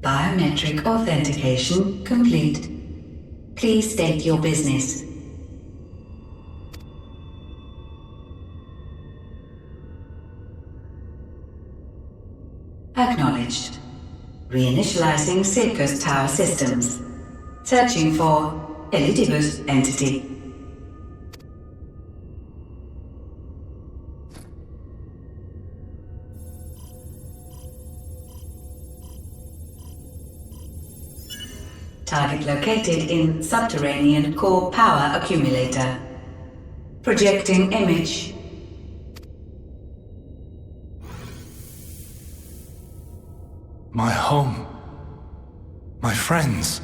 Biometric authentication complete. Please state your business. Acknowledged. Reinitializing Circus Tower systems. Searching for Elidibus entity. Target located in subterranean core power accumulator. Projecting image. My home. My friends.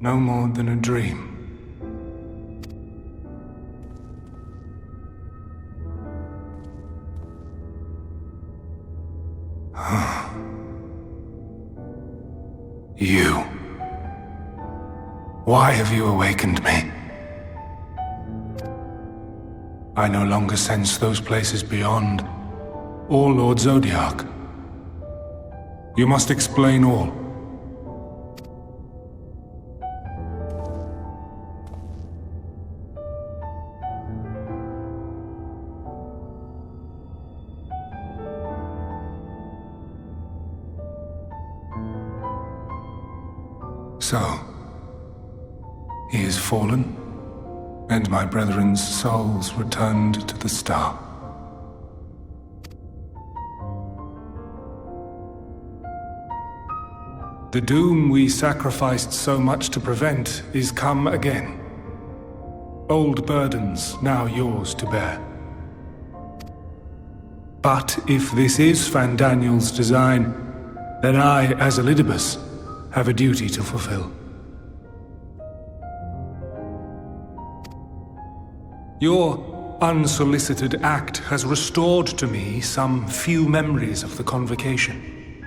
No more than a dream. You. Why have you awakened me? I no longer sense those places beyond, or Lord Zodiac. You must explain all. So, he is fallen, and my brethren's souls returned to the star. The doom we sacrificed so much to prevent is come again. Old burdens now yours to bear. But if this is Fandaniel's design, then I, as Elidibus, have a duty to fulfill. Your unsolicited act has restored to me some few memories of the convocation.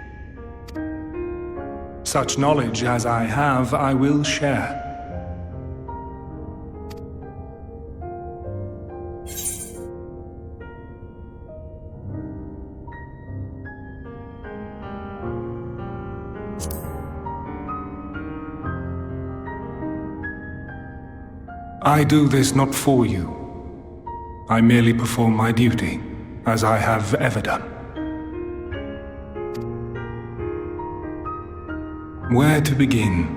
Such knowledge as I have, I will share. I do this not for you. I merely perform my duty, as I have ever done. Where to begin?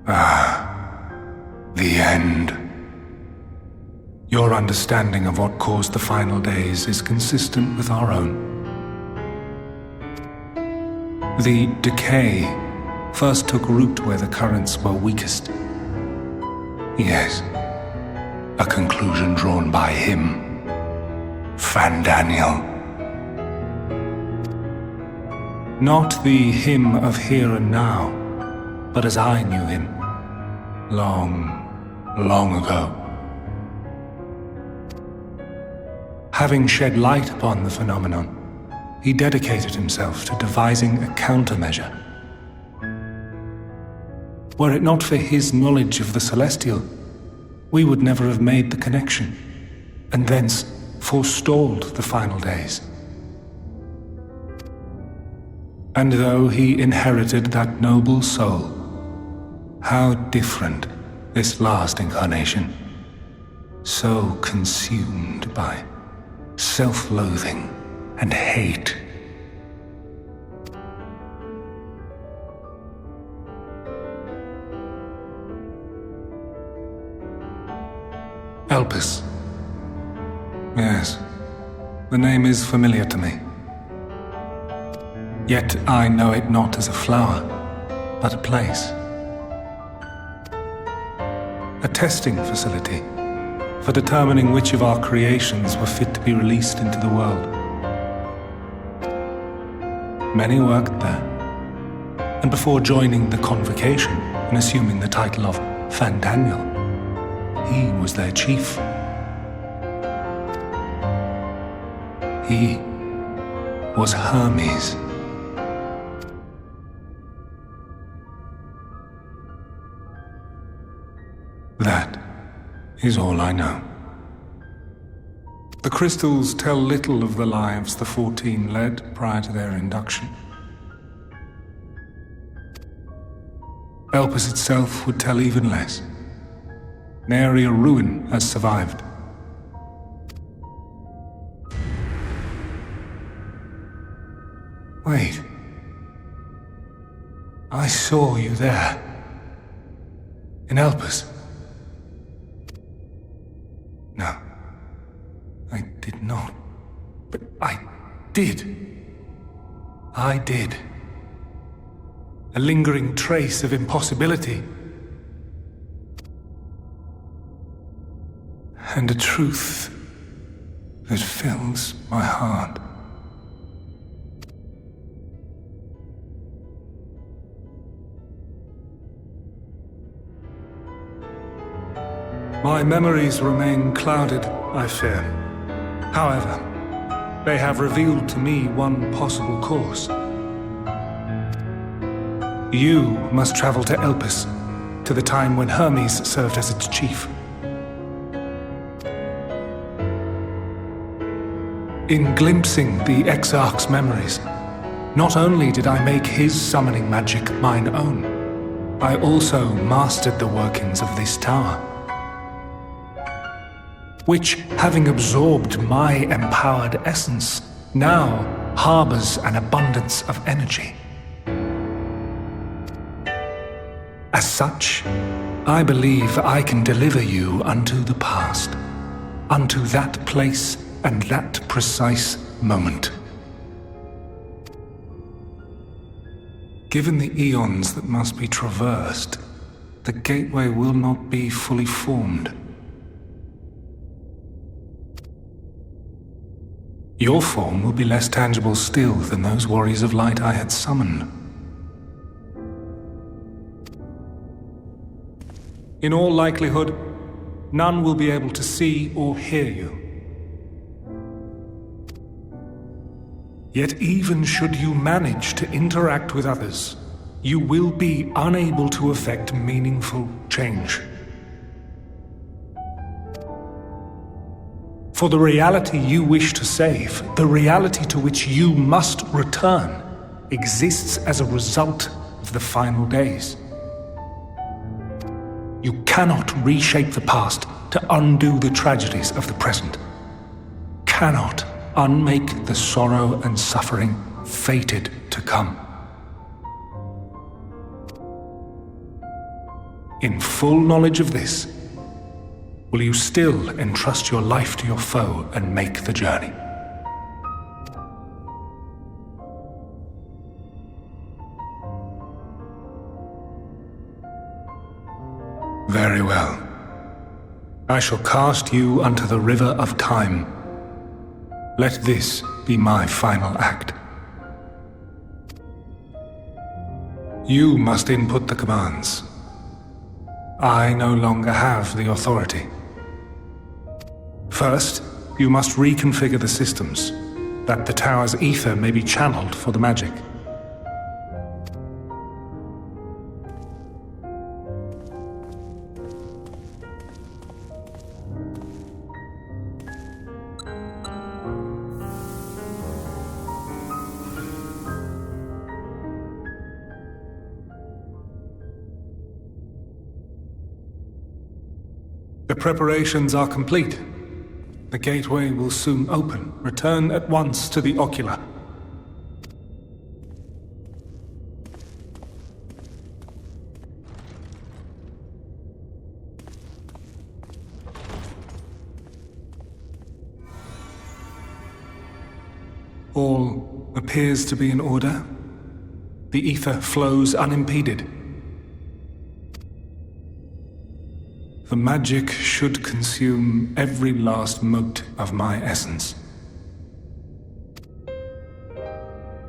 The end. Your understanding of what caused the final days is consistent with our own. The decay first took root where the currents were weakest. Yes, a conclusion drawn by him, Fandaniel. Not the him of here and now, but as I knew him, long, long ago. Having shed light upon the phenomenon, he dedicated himself to devising a countermeasure. Were it not for his knowledge of the Celestial, we would never have made the connection, and thence forestalled the final days. And though he inherited that noble soul, how different this last incarnation, so consumed by self-loathing and hate. Elpis. Yes, the name is familiar to me. Yet I know it not as a flower, but a place. A testing facility for determining which of our creations were fit to be released into the world. Many worked there, and before joining the convocation and assuming the title of Fandaniel, he was their chief. He was Hermes. That is all I know. The crystals tell little of the lives the 14 led prior to their induction. Elpis itself would tell even less. Nary a ruin has survived. Wait. I saw you there. In Elpis. No. I did not. But I did. I did. A lingering trace of impossibility. And a truth that fills my heart. My memories remain clouded, I fear. However, they have revealed to me one possible course. You must travel to Elpis, to the time when Hermes served as its chief. In glimpsing the Exarch's memories, not only did I make his summoning magic mine own, I also mastered the workings of this tower, which, having absorbed my empowered essence, now harbors an abundance of energy. As such, I believe I can deliver you unto the past, unto that place and that precise moment. Given the eons that must be traversed, the gateway will not be fully formed. Your form will be less tangible still than those warriors of light I had summoned. In all likelihood, none will be able to see or hear you. Yet even should you manage to interact with others, you will be unable to effect meaningful change. For the reality you wish to save, the reality to which you must return, exists as a result of the final days. You cannot reshape the past to undo the tragedies of the present. Cannot unmake the sorrow and suffering fated to come. In full knowledge of this, will you still entrust your life to your foe and make the journey? Very well. I shall cast you unto the river of time. Let this be my final act. You must input the commands. I no longer have the authority. First, you must reconfigure the systems, that the tower's ether may be channeled for the magic. The preparations are complete. The gateway will soon open. Return at once to the ocular. All appears to be in order. The ether flows unimpeded. The magic should consume every last mote of my essence.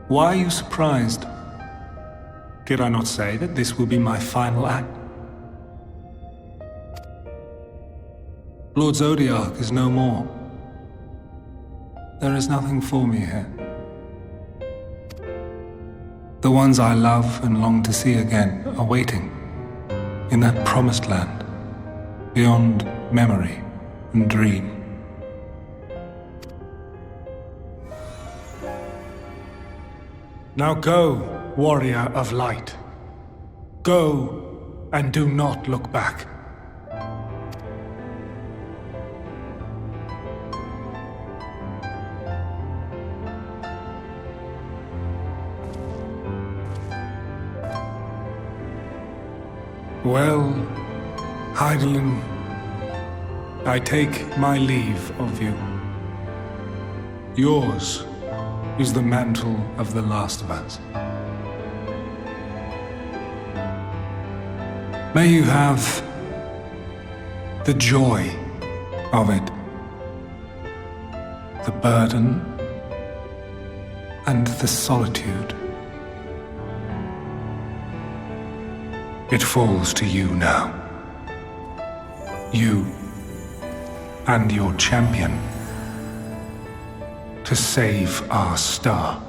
Why are you surprised? Did I not say that this will be my final act? Lord Zodiac is no more. There is nothing for me here. The ones I love and long to see again are waiting in that promised land, beyond memory and dream. Now go, warrior of light. Go and do not look back. Well, Heidelin, I take my leave of you. Yours is the mantle of the last of us. May you have the joy of it, the burden and the solitude. It falls to you now. You and your champion to save our star.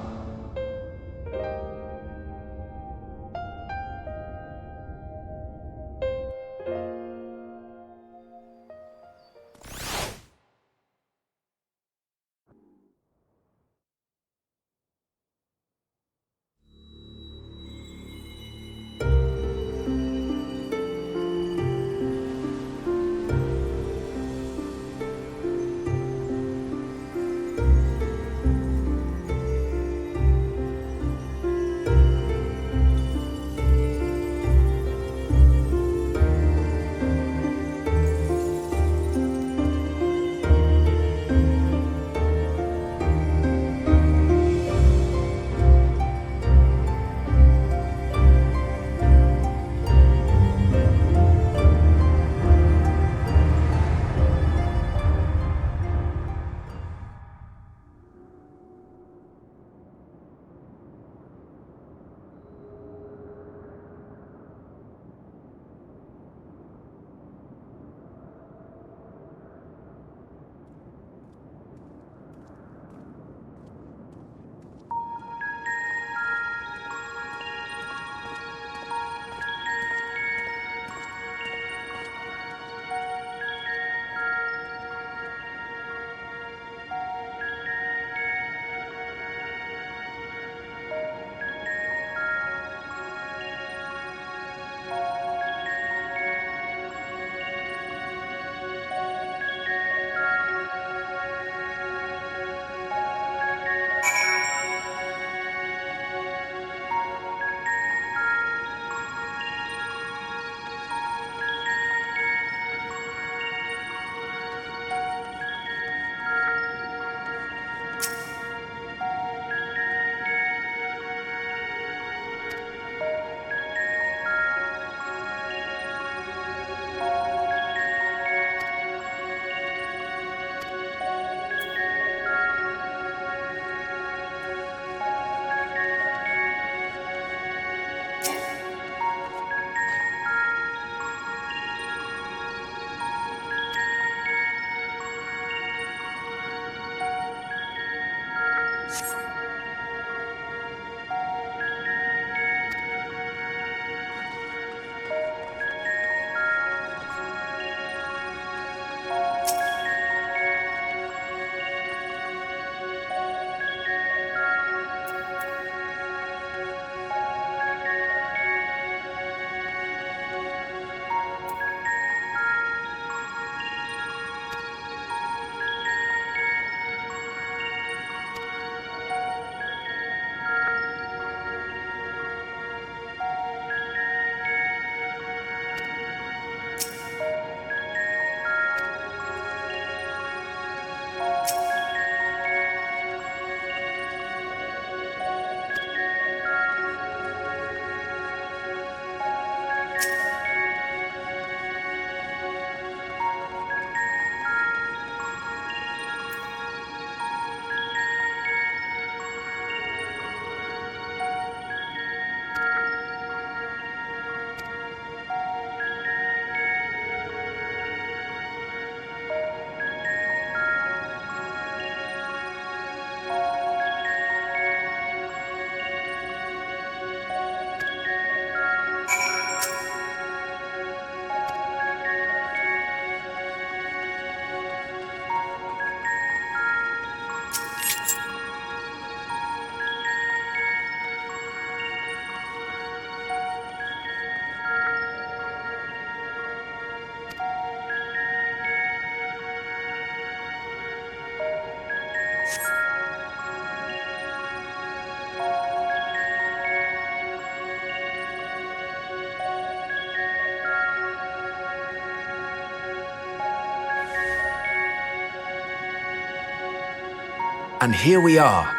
And here we are,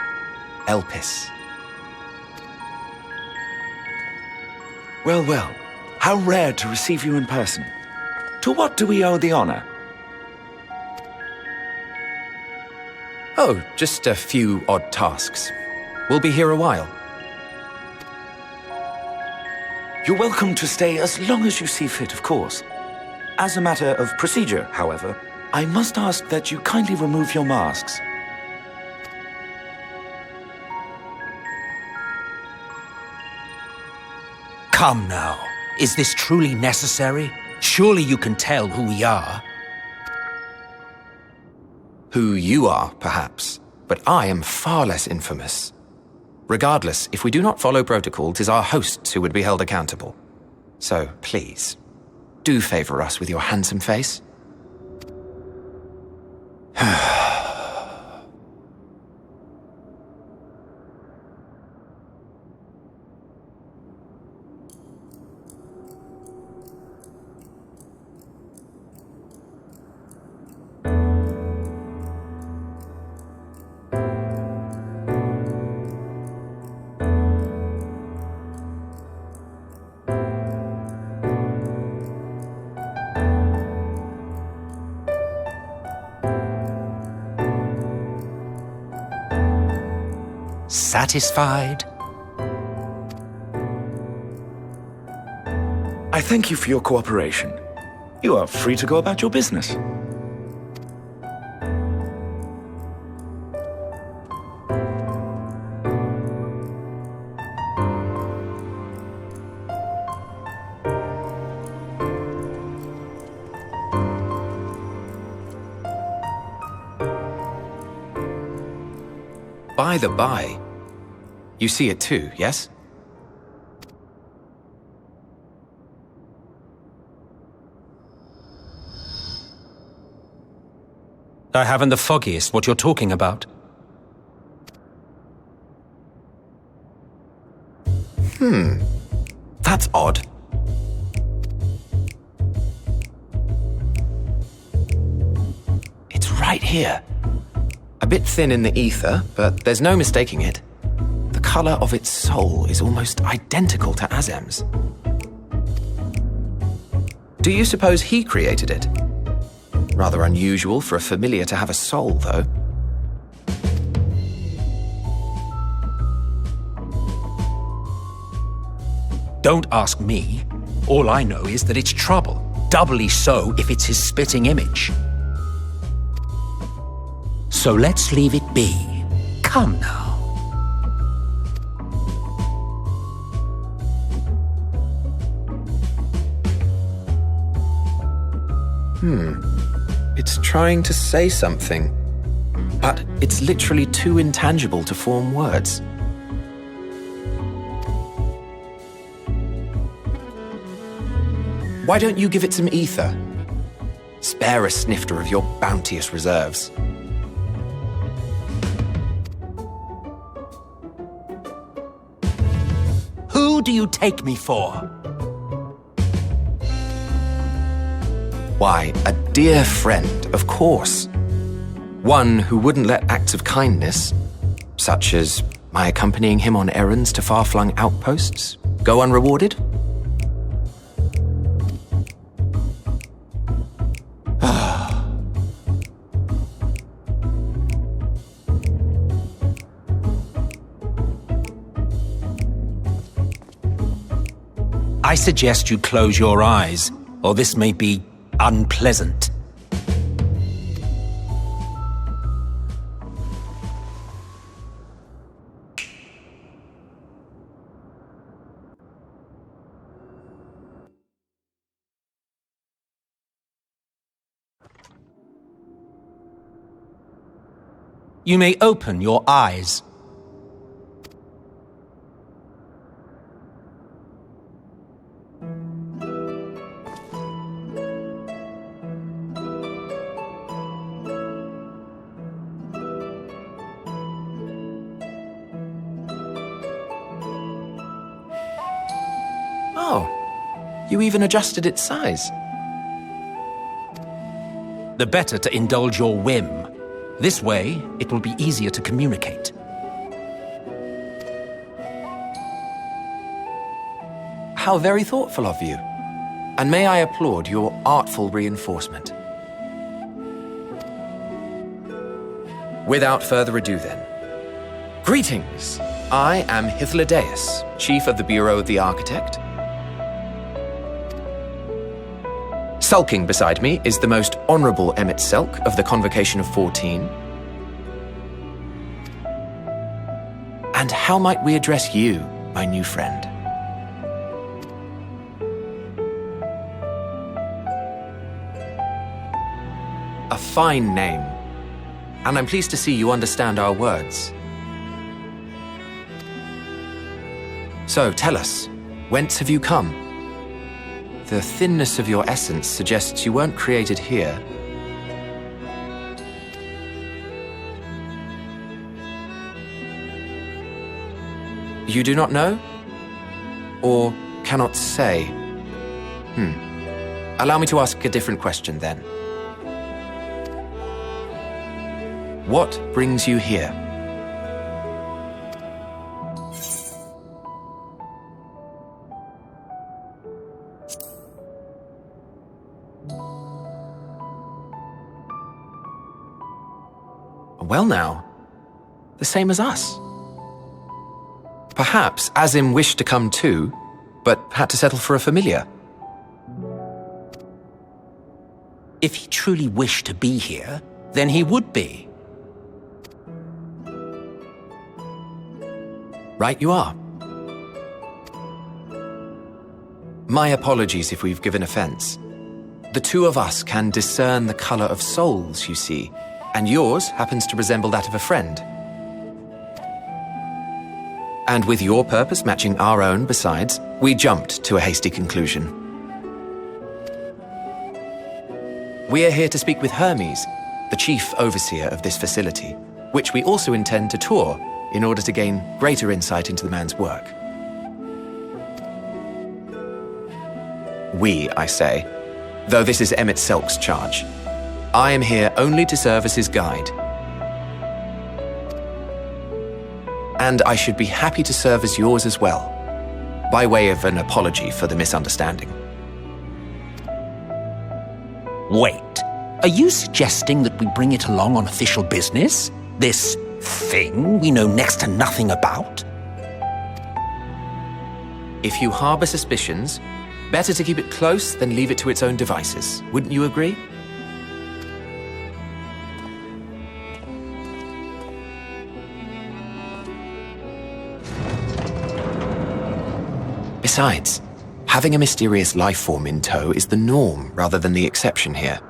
Elpis. Well, well, how rare to receive you in person. To what do we owe the honor? Oh, just a few odd tasks. We'll be here a while. You're welcome to stay as long as you see fit, of course. As a matter of procedure, however, I must ask that you kindly remove your masks. Come now. Is this truly necessary? Surely you can tell who we are. Who you are, perhaps, but I am far less infamous. Regardless, if we do not follow protocol, 'tis our hosts who would be held accountable. So, please, do favor us with your handsome face. Satisfied? I thank you for your cooperation. You are free to go about your business. By the by, you see it too, yes? I haven't the foggiest what you're talking about. That's odd. It's right here. A bit thin in the ether, but there's no mistaking it. The color of its soul is almost identical to Azem's. Do you suppose he created it? Rather unusual for a familiar to have a soul, though. Don't ask me. All I know is that it's trouble. Doubly so if it's his spitting image. So let's leave it be. Come now. It's trying to say something, but it's literally too intangible to form words. Why don't you give it some ether? Spare a snifter of your bounteous reserves. Who do you take me for? Why, a dear friend, of course. One who wouldn't let acts of kindness, such as my accompanying him on errands to far-flung outposts, go unrewarded. I suggest you close your eyes, or this may be unpleasant. You may open your eyes. Oh, you even adjusted its size. The better to indulge your whim. This way, it will be easier to communicate. How very thoughtful of you. And may I applaud your artful reinforcement. Without further ado then. Greetings! I am Hythlodaeus, Chief of the Bureau of the Architect. Sulking beside me is the most honorable Emmett Selk of the Convocation of 14. And how might we address you, my new friend? A fine name, and I'm pleased to see you understand our words. So tell us, whence have you come? The thinness of your essence suggests you weren't created here. You do not know? Or cannot say? Allow me to ask a different question then. What brings you here? Well now, the same as us. Perhaps Azim wished to come too, but had to settle for a familiar. If he truly wished to be here, then he would be. Right you are. My apologies if we've given offense. The two of us can discern the color of souls, you see, and yours happens to resemble that of a friend. And with your purpose matching our own besides, we jumped to a hasty conclusion. We are here to speak with Hermes, the chief overseer of this facility, which we also intend to tour in order to gain greater insight into the man's work. We, I say, though this is Emmett Selk's charge. I am here only to serve as his guide. And I should be happy to serve as yours as well, by way of an apology for the misunderstanding. Wait, are you suggesting that we bring it along on official business? This thing we know next to nothing about? If you harbor suspicions, better to keep it close than leave it to its own devices. Wouldn't you agree? Besides, having a mysterious life form in tow is the norm rather than the exception here.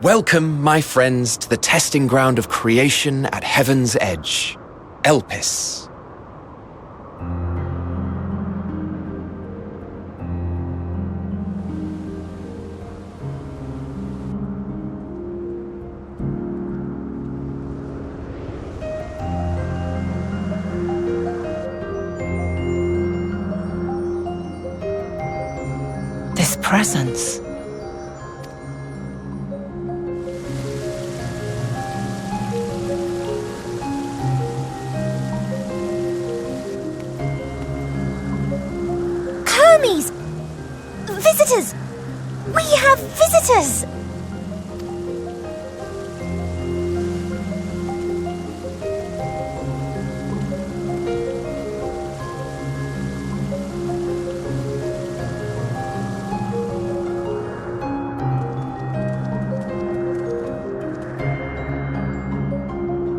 Welcome, my friends, to the testing ground of creation at Heaven's Edge, Elpis. This presence. Visitors! We have visitors!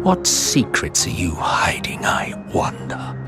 What secrets are you hiding, I wonder?